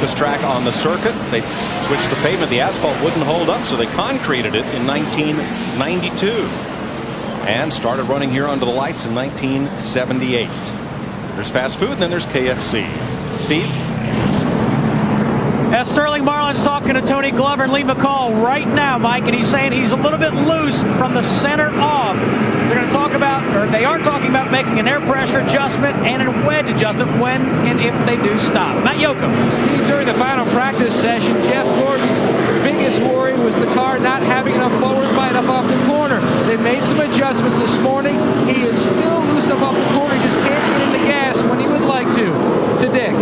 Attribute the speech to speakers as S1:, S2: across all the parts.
S1: cheapest track on the circuit. They switched the pavement. The asphalt wouldn't hold up, so they concreted it in 1992 and started running here under the lights in 1978. There's fast food, and then there's KFC. Steve?
S2: As Sterling Marlin's talking to Tony Glover and Lee McCall right now, Mike, and he's saying he's a little bit loose from the center off. They're going to talk about, or they are talking about making an air pressure adjustment and a wedge adjustment when and if they do stop. Matt Yocum.
S3: Steve, during the final practice session, Jeff Gordon's biggest worry was the car not having enough forward bite up off the corner. They made some adjustments this morning. He is still loose up off the corner. He just can't get in the gas when he would like to Dick.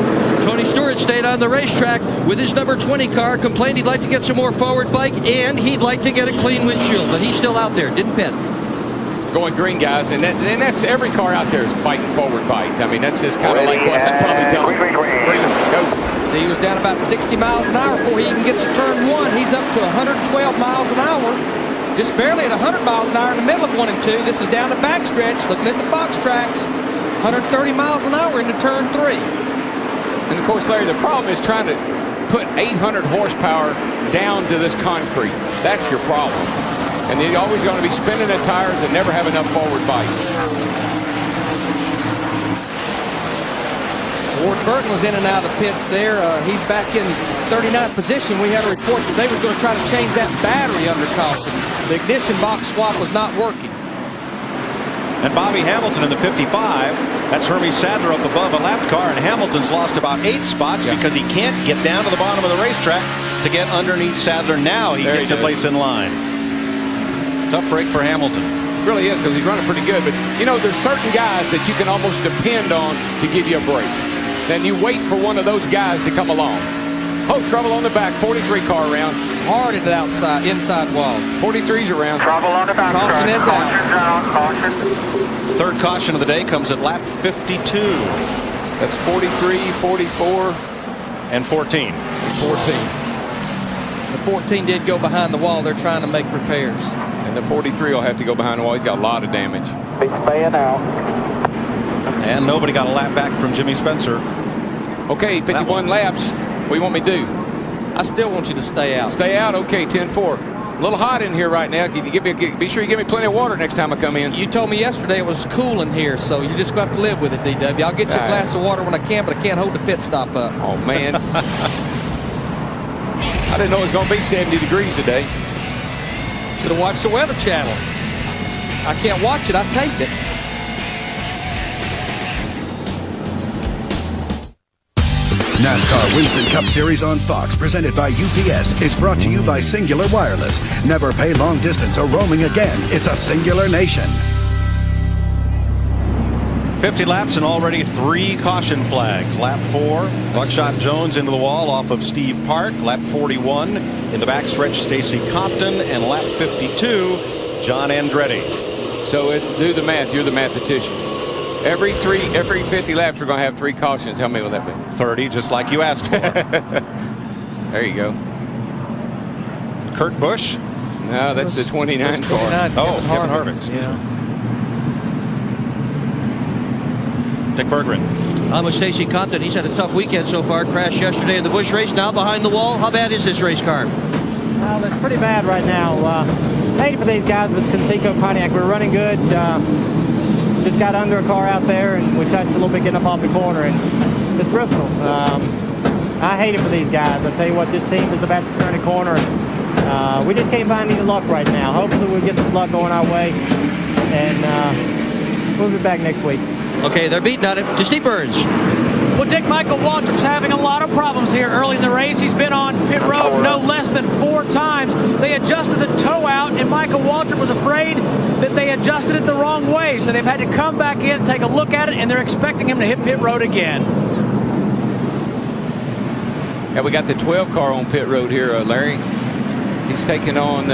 S4: Tony Stewart stayed on the racetrack with his number 20 car, complained he'd like to get some more forward bike, and he'd like to get a clean windshield, but he's still out there, didn't pit.
S5: Going green, guys, and that's every car out there is fighting forward bite. I mean, that's just kind of like what I'd probably tell him. Go.
S4: See, he was down about 60 miles an hour before he even gets to turn 1. He's up to 112 miles an hour, just barely at 100 miles an hour in the middle of 1 and 2. This is down the backstretch, looking at the Fox tracks, 130 miles an hour into turn 3.
S5: And of course, Larry, the problem is trying to put 800 horsepower down to this concrete. That's your problem. And you're always going to be spinning the tires and never have enough forward bite.
S4: Ward Burton was in and out of the pits there. He's back in 39th position. We had a report that they was going to try to change that battery under caution. The ignition box swap was not working.
S1: And Bobby Hamilton in the 55. That's Hermie Sadler up above a lap car, and Hamilton's lost about 8 spots because he can't get down to the bottom of the racetrack to get underneath Sadler. Now he gets a place in line. Tough break for Hamilton.
S5: It really is, because he's running pretty good. But, you know, there's certain guys that you can almost depend on to give you a break. Then you wait for one of those guys to come along. Oh, trouble on the back. 43 car around.
S4: Hard into the outside, inside wall.
S5: 43's around.
S6: Trouble on the back.
S4: Caution is out.
S6: Caution.
S1: Third caution of the day comes at lap 52.
S5: That's 43, 44,
S1: and 14.
S5: 14.
S4: The 14 did go behind the wall. They're trying to make repairs.
S5: And the 43 will have to go behind the wall. He's got a lot of damage.
S6: He's staying out.
S1: And nobody got a lap back from Jimmy Spencer.
S5: Okay, 51 laps. What do you want me to do?
S4: I still want you to stay out.
S5: Stay out? Okay, 10-4. A little hot in here right now. Can you be sure you give me plenty of water next time I come in?
S4: You told me yesterday it was cool in here, so you just got to live with it, DW. I'll get you a glass of water when I can, but I can't hold the pit stop up.
S5: Oh, man. I didn't know it was going to be 70 degrees today.
S4: Should have watched the Weather Channel. I can't watch it. I taped it.
S7: NASCAR Winston Cup Series on Fox, presented by UPS, is brought to you by Singular Wireless. Never pay long distance or roaming again. It's a singular nation.
S1: 50 laps and already 3 caution flags. Lap 4, Buckshot Jones into the wall off of Steve Park. Lap 41, in the backstretch, Stacy Compton. And lap 52, John Andretti.
S5: So do the math. You're the mathematician. Every 50 laps, we're going to have 3 cautions. How many will that be?
S1: 30, just like you asked for.
S5: There you go.
S1: Kurt Busch?
S5: No, that's the 29 car.
S1: Oh, Kevin Harvick. Excuse me. Dick Berggren.
S4: I'm with Stacy Compton. He's had a tough weekend so far. Crashed yesterday in the Busch race. Now behind the wall. How bad is this race car?
S8: Well, it's pretty bad right now. Hated for these guys with Conseco Pontiac. We're running good. Just got under a car out there, and we touched a little bit getting up off the corner, and it's Bristol. I hate it for these guys. I tell you what, this team is about to turn a corner. We just can't find any luck right now. Hopefully we'll get some luck going our way, and we'll be back next week.
S4: Okay, they're beating on it to Steve Burns.
S2: Well, Dick, Michael Waltrip's having a lot of problems here early in the race. He's been on pit road no less than 4 times. They adjusted the tow out, and Michael Waltrip was afraid that they adjusted it the wrong way. So they've had to come back in, take a look at it, and they're expecting him to hit pit road again.
S5: Yeah, we got the 12 car on pit road here, Larry. He's taking on,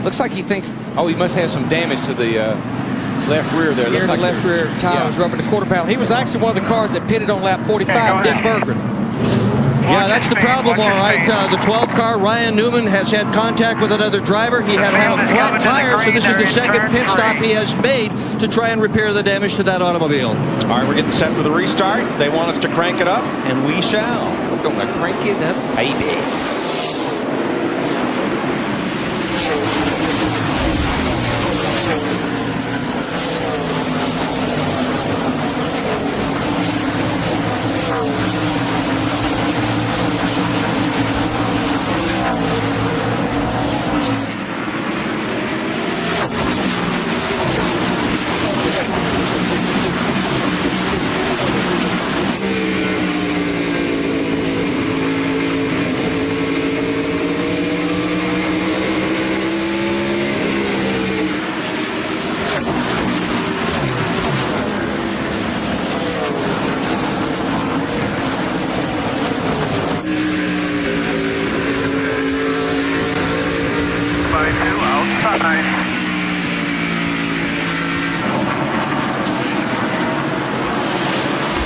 S5: looks like he thinks, he must have some damage to the left rear there.
S4: Scared the left rear tire was rubbing the quarter panel. He was actually one of the cars that pitted on lap 45, Dick Berggren. Yeah, that's the problem, all right. The 12 car, Ryan Newman, has had contact with another driver. He had a flat tire, so this is the second pit stop he has made to try and repair the damage to that automobile.
S1: All right, we're getting set for the restart. They want us to crank it up, and we shall.
S5: gonna crank it up, baby.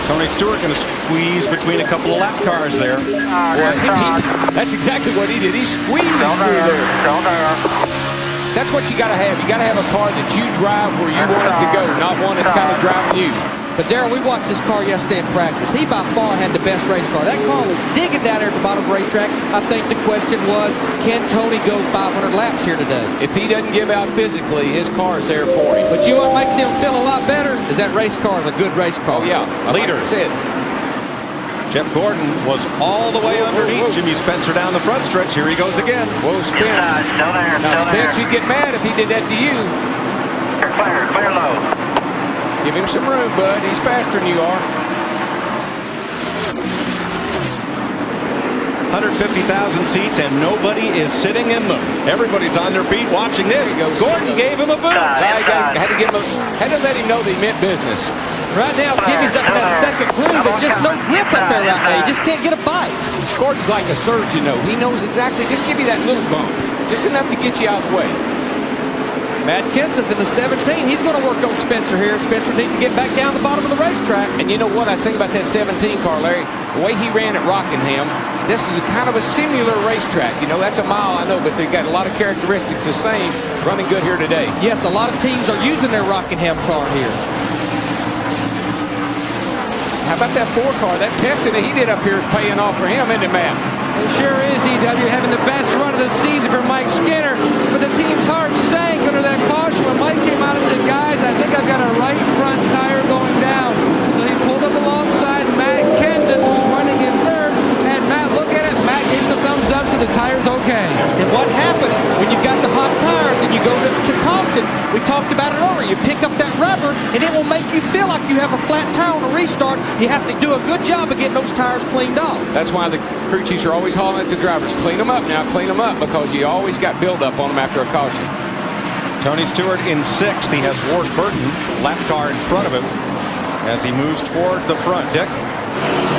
S1: Tony Stewart going to squeeze between a couple of lap cars there.
S5: That's exactly what he did. He squeezed through there. That's what you got to have. You got to have a car that you drive where you want it to go, not one that's kind of driving you.
S4: But Darrell, we watched this car yesterday in practice. He by far had the best race car. That car was digging down there at the bottom of the racetrack. I think the question was, can Tony go 500 laps here today?
S5: If he doesn't give out physically, his car is there for him.
S4: But you know what makes him feel a lot better is that race car is a good race car.
S5: Oh, yeah.
S1: Leaders.
S5: Like
S1: Jeff Gordon was all the way underneath Jimmy Spencer down the front stretch. Here he goes again.
S5: Whoa, Spence. Now, Spence, you'd get mad if he did that to you.
S6: Clear low.
S5: Give him some room, bud. He's faster than you are.
S1: 150,000 seats, and nobody is sitting in them. Everybody's on their feet watching this. Gordon gave him a boost.
S5: Had to let him know that he meant business.
S4: Right now, Jimmy's up in that second groove, and just no grip up there right now. He just can't get a bite.
S5: Gordon's like a surgeon, though. He knows exactly. Just give you that little bump. Just enough to get you out of the way.
S4: Matt Kenseth in the 17. He's going to work on Spencer here. Spencer needs to get back down the bottom of the racetrack.
S5: And you know what I think about that 17 car, Larry? The way he ran at Rockingham, this is a kind of a similar racetrack. You know, that's a mile, I know, but they've got a lot of characteristics the same. Running good here today.
S4: Yes, a lot of teams are using their Rockingham car here.
S5: How about that 4 car? That testing that he did up here is paying off for him, isn't it, Matt?
S3: It sure is, DW, having the best run of the season for Mike Skinner. But the team's heart sank under that caution when Mike came out and said, guys, I think I've got a right front tire going down. So he pulled up alongside Matt Kenseth, who's running in third. And Matt, look at it. Matt gave the thumbs up, so the tire's okay.
S4: And what happened when you've got the hot tires and you go to caution? We talked about it earlier. You pick up that rubber, and it will make you feel like you have a flat tire on a restart. You have to do a good job of getting those tires cleaned off.
S5: That's why the crew chiefs are always hauling at the drivers. Clean them up now, clean them up, because you always got buildup on them after a caution.
S1: Tony Stewart in 6th. He has Ward Burton, lap car in front of him, as he moves toward the front. Dick?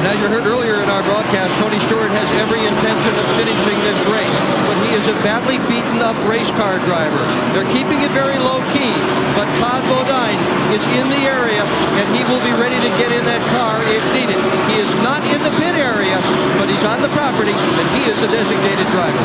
S4: And as you heard earlier in our broadcast, Tony Stewart has every intention of finishing this race, but he is a badly beaten up race car driver. They're keeping it very low key, but Todd Bodine is in the area, and he will be ready to get in that car if needed. He is not in the pit area, but he's on the property, and he is a designated driver.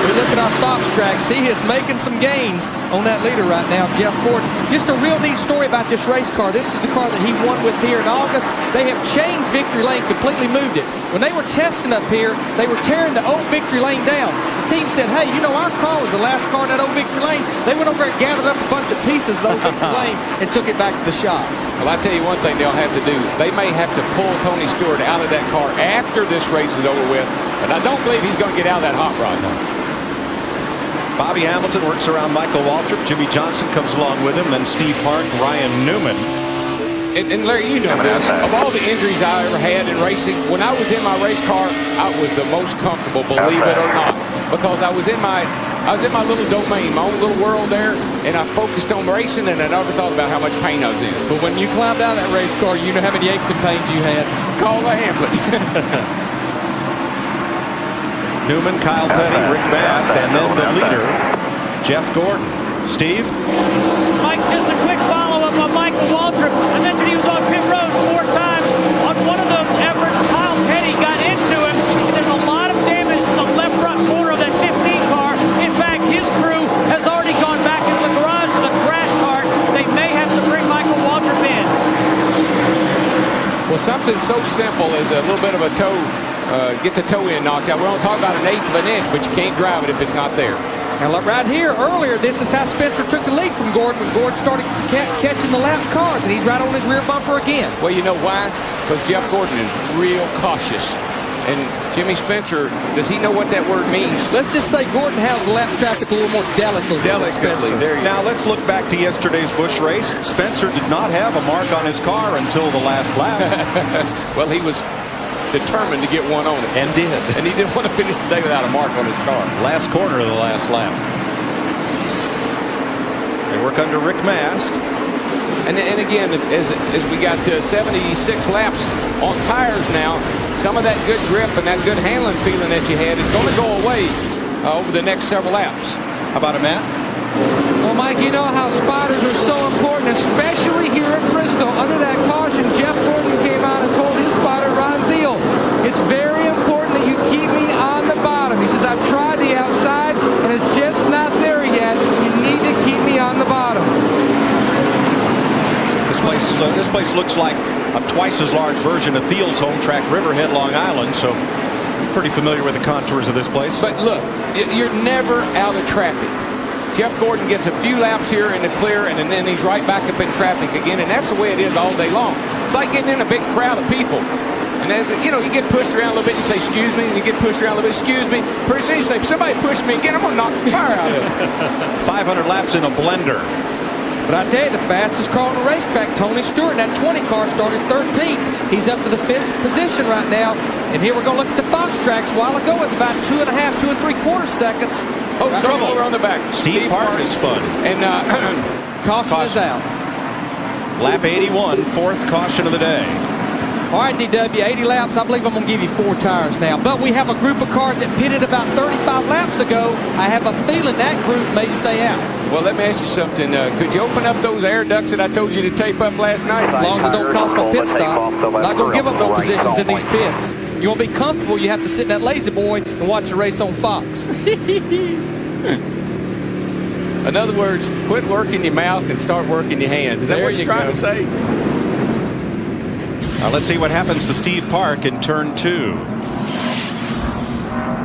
S4: We look at our Fox tracks. He is making some gains on that leader right now, Jeff Gordon. Just a real neat story about this race car. This is the car that he won with here in August. They have changed Victory Lane, completely moved it. When they were testing up here, they were tearing the old Victory Lane down. The team said, hey, you know, our car was the last car in that old Victory Lane. They went over and gathered up a bunch of pieces of the old Victory Lane and took it back to the shop.
S5: Well, I tell you one thing they'll have to do. They may have to pull Tony Stewart out of that car after this race is over with. And I don't believe he's going to get out of that hot rod.
S1: Bobby Hamilton works around Michael Waltrip. Jimmy Johnson comes along with him. Then Steve Park, Ryan Newman.
S5: And Larry, you know this. Of all the injuries I ever had in racing, when I was in my race car, I was the most comfortable, believe it or not, because I was in my little domain, my own little world there, and I focused on racing, and I never thought about how much pain I was in.
S4: But when you climbed out of that race car, you know how many aches and pains you had.
S5: Call the ambulance.
S1: Newman, Kyle Petty, Rick Bast, and then the leader, Jeff Gordon. Steve?
S2: Mike, just a quick follow-up on Michael Waltrip. I mentioned he was on pit road 4 times. On one of those efforts, Kyle Petty got into him, and there's a lot of damage to the left front corner of that 15 car. In fact, his crew has already gone back into the garage to the crash cart. They may have to bring Michael Waltrip in.
S5: Well, something so simple as a little bit of a toe get the toe end knocked out. We're only talking about 1/8 of an inch, but you can't drive it if it's not there.
S4: Now look right here, earlier, this is how Spencer took the lead from Gordon when Gordon started catching the lap cars, and he's right on his rear bumper again.
S5: Well, you know why? Because Jeff Gordon is real cautious. And Jimmy Spencer, does he know what that word means?
S4: Let's just say Gordon handles the lap traffic a little more delicately.
S5: There you
S1: Now
S5: go.
S1: let's look back to yesterday's Busch race. Spencer did not have a mark on his car until the last lap.
S5: Well, he was determined to get one on it.
S1: And did.
S5: And he didn't want to finish the day without a mark on his car.
S1: Last corner of the last lap. They work under Rick Mast.
S5: And again, as we got to 76 laps on tires now, some of that good grip and that good handling feeling that you had is going to go away over the next several laps.
S1: How about it, Matt?
S3: Well, Mike, you know how spotters are so important, especially here at Bristol. Under that caution, Jeff Gordon came out and told his spotter, Ron Thiel, it's very important that you keep me on the bottom. He says, I've tried the outside, and it's just not there yet. You need to keep me on the bottom.
S1: This place looks like a twice as large version of Thiel's home track, Riverhead, Long Island. So pretty familiar with the contours of this place.
S5: But look, you're never out of traffic. Jeff Gordon gets a few laps here in the clear, and then he's right back up in traffic again, and that's the way it is all day long. It's like getting in a big crowd of people. And as you know, you get pushed around a little bit and say, excuse me, and you get pushed around a little bit, excuse me. Pretty soon you say, if somebody pushed me again, I'm going to knock the fire out of it.
S1: 500 laps in a blender.
S4: But I tell you, the fastest car on the racetrack, Tony Stewart, and that 20 car started 13th. He's up to the 5th position right now. And here we're going to look at the Fox tracks. A while ago, it was about 2 3/4 seconds.
S5: Oh, trouble over on the back.
S1: Steve Park is spun.
S5: And
S4: caution is out.
S1: Lap 81, 4th caution of the day.
S4: All right, DW, 80 laps. I believe I'm going to give you 4 tires now. But we have a group of cars that pitted about 35 laps ago. I have a feeling that group may stay out.
S5: Well, let me ask you something. Could you open up those air ducts that I told you to tape up last night?
S4: As long as it don't cost my pit stop. Not going to give up no positions in these pits. You want to be comfortable, you have to sit in that lazy boy and watch the race on Fox.
S5: In other words, quit working your mouth and start working your hands. Is that what you're trying to say?
S1: Now let's see what happens to Steve Park in turn 2.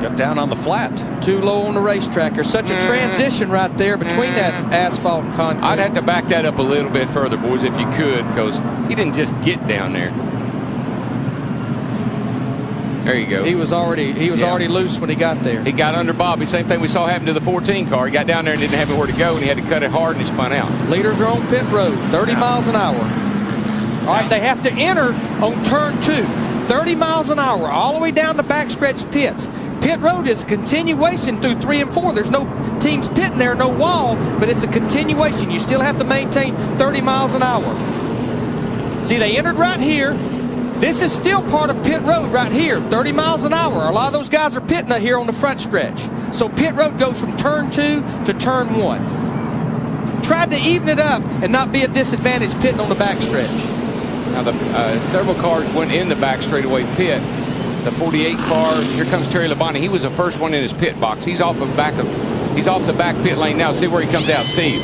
S1: Got down on the flat.
S4: Too low on the racetrack. There's such a transition right there between that asphalt and concrete.
S5: I'd have to back that up a little bit further, boys, if you could, because he didn't just get down there. There you go.
S4: He was already loose when he got there.
S5: He got under Bobby. Same thing we saw happen to the 14 car. He got down there and didn't have anywhere to go, and he had to cut it hard, and he spun out.
S4: Leaders are on pit road, 30 miles an hour. All right, they have to enter on turn 2, 30 miles an hour, all the way down the backstretch pits. Pit road is a continuation through 3 and 4. There's no teams pitting there, no wall, but it's a continuation. You still have to maintain 30 miles an hour. See, they entered right here. This is still part of pit road right here, 30 miles an hour. A lot of those guys are pitting here on the front stretch. So pit road goes from turn 2 to turn 1. Tried to even it up and not be a disadvantage pitting on the backstretch.
S5: Now, several cars went in the back straightaway pit. The 48 car, here comes Terry Labonte. He was the first one in his pit box. He's off the back pit lane now. See where he comes out, Steve.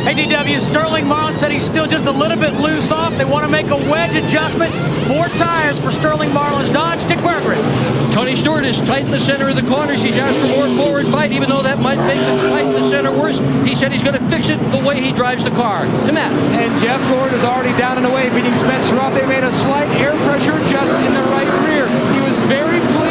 S2: Hey, DW, Sterling Marlin said he's still just a little bit loose off. They want to make a wedge adjustment. 4 tires for Sterling Marlin's Dodge. Dick Berggren.
S4: Tony Stewart is tight in the center of the corners. He's asked for more forward bite, even though that might make the tight in the center worse. He said he's going to fix it the way he drives the car. To Matt.
S3: And Jeff Gordon is already down and away, beating Spencer off. They made a slight air pressure adjustment in the right rear. He was very pleased